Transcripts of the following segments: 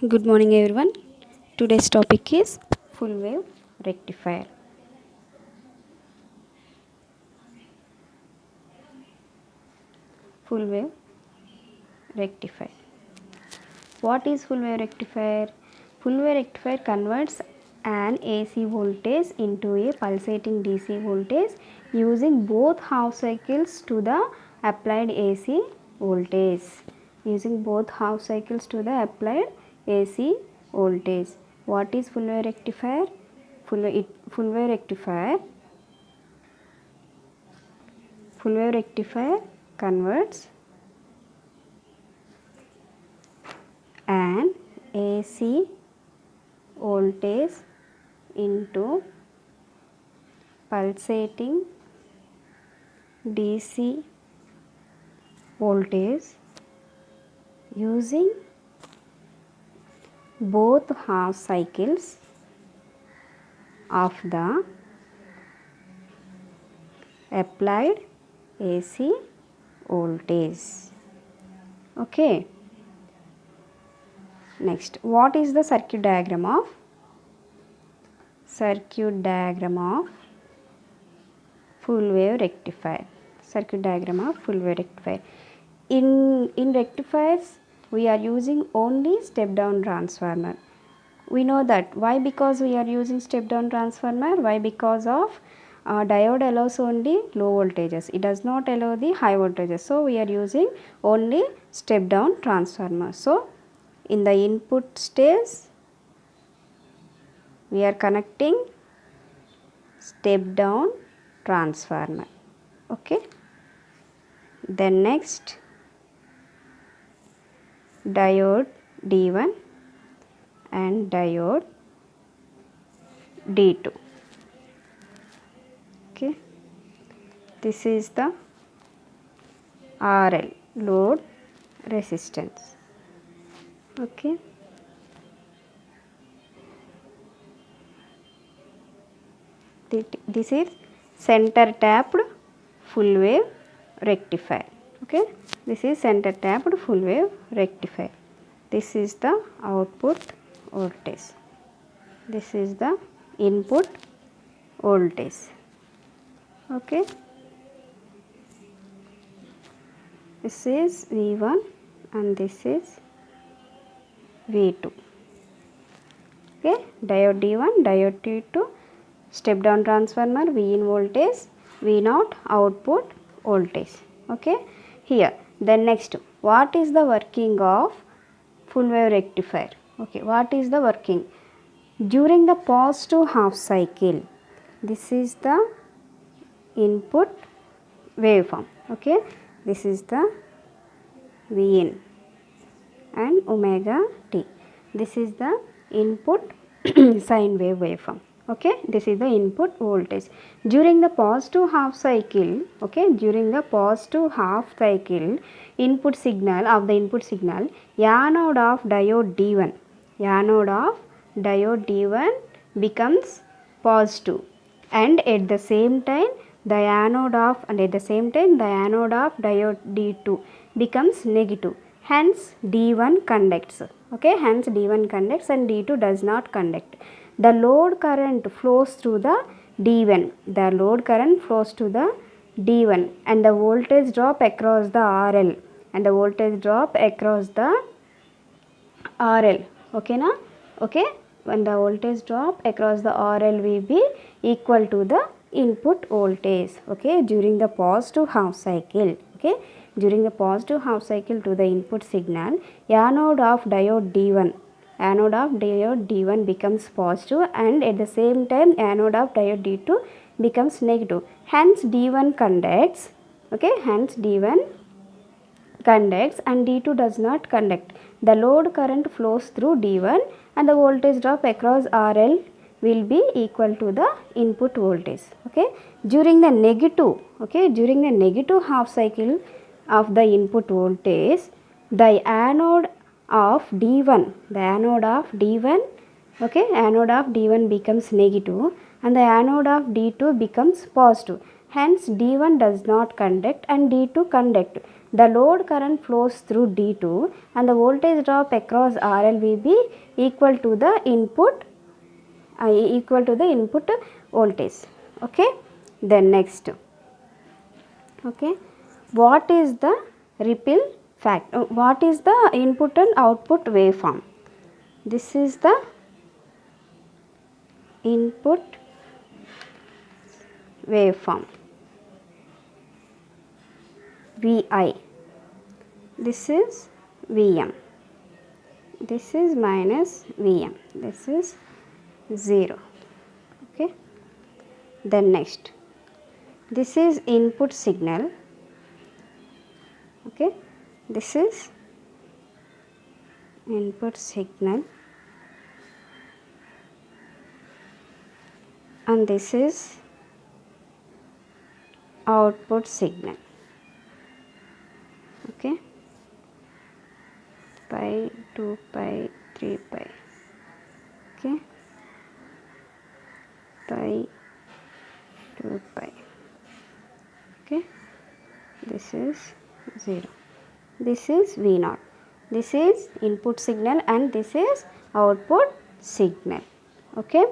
Good morning everyone. Today's topic is full wave rectifier. Full wave rectifier. What is full wave rectifier? Full wave rectifier converts an AC voltage into a pulsating DC voltage using both half cycles to the applied AC voltage. Using both half cycles to the applied AC voltage. What is full wave rectifier? Full wave rectifier converts an AC voltage into pulsating DC voltage using both half cycles of the applied AC voltage. Okay. Next, what is the circuit diagram of full wave rectifier? Circuit diagram of full wave rectifier. In rectifiers, we are using only step down transformer. We know that. Why? Because we are using step down transformer. Why? Because of diode allows only low voltages. It does not allow the high voltages. So, we are using only step down transformer. So, in the input stage, we are connecting step down transformer. Okay. Then next, diode D1 and diode D2. Okay. This is the RL, load resistance. Okay. This is center tapped full wave rectifier. Okay. This is center tapped full wave rectifier. This is the output voltage. This is the input voltage. Okay. This is V1 and this is V2. Okay. Diode D1, diode D2, step down transformer, V in voltage, V0 output voltage. Okay. Here, then next, what is the working of full wave rectifier? Okay. What is the working? During the positive half cycle, this is the input waveform. Okay. This is the Vin and omega t. This is the input sine wave waveform. Okay. This is the input voltage. During the positive half cycle, okay, during the positive half cycle, input signal of the input signal, anode of diode D1 becomes positive, and at the same time the anode of diode D2 becomes negative. Hence D1 conducts. Okay, hence D1 conducts and D2 does not conduct. The load current flows through the D1. The load current flows to the D1 and the voltage drop across the RL and the voltage drop across the RL. Okay na? Okay. When the voltage drop across the RL will be equal to the input voltage. Okay. During the positive half cycle. Okay. During the positive half cycle to the input signal, anode of diode D1 becomes positive, and at the same time anode of diode D2 becomes negative. Hence D1 conducts. Okay. Hence D1 conducts and D2 does not conduct. The load current flows through D1 and the voltage drop across RL will be equal to the input voltage. Okay. During the negative half cycle of the input voltage, the anode of D1 becomes negative and the anode of D2 becomes positive. Hence D1 does not conduct and D2 conduct. the load current flows through D2 and the voltage drop across RL will be equal to the input voltage. Okay, then next, okay, what is the ripple factor? What is the input and output waveform? This is the input waveform Vi. This is Vm. This is minus Vm. This is 0. Okay. Then next, this is input signal. Okay. This is input signal and this is output signal. Okay, pi, 2 pi, 3 pi. Okay, pi, 2 pi. Okay, this is 0. This is V0. This is input signal and this is output signal. Okay.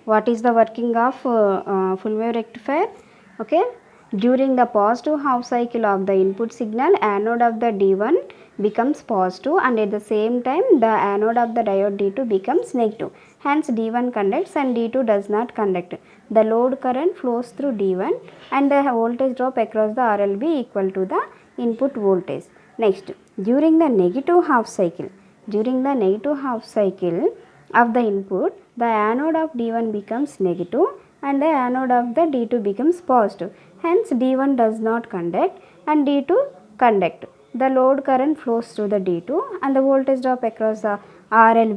What is the working of full wave rectifier? Okay, during the positive half cycle of the input signal, anode of the D1 becomes positive and at the same time the anode of the diode D2 becomes negative. Hence D1 conducts and D2 does not conduct. The load current flows through D1 and the voltage drop across the RL be equal to the input voltage. Next, during the negative half cycle of the input, the anode of D1 becomes negative and the anode of the D2 becomes positive. Hence D1 does not conduct and D2 conduct. The load current flows through the D2 and the voltage drop across the RL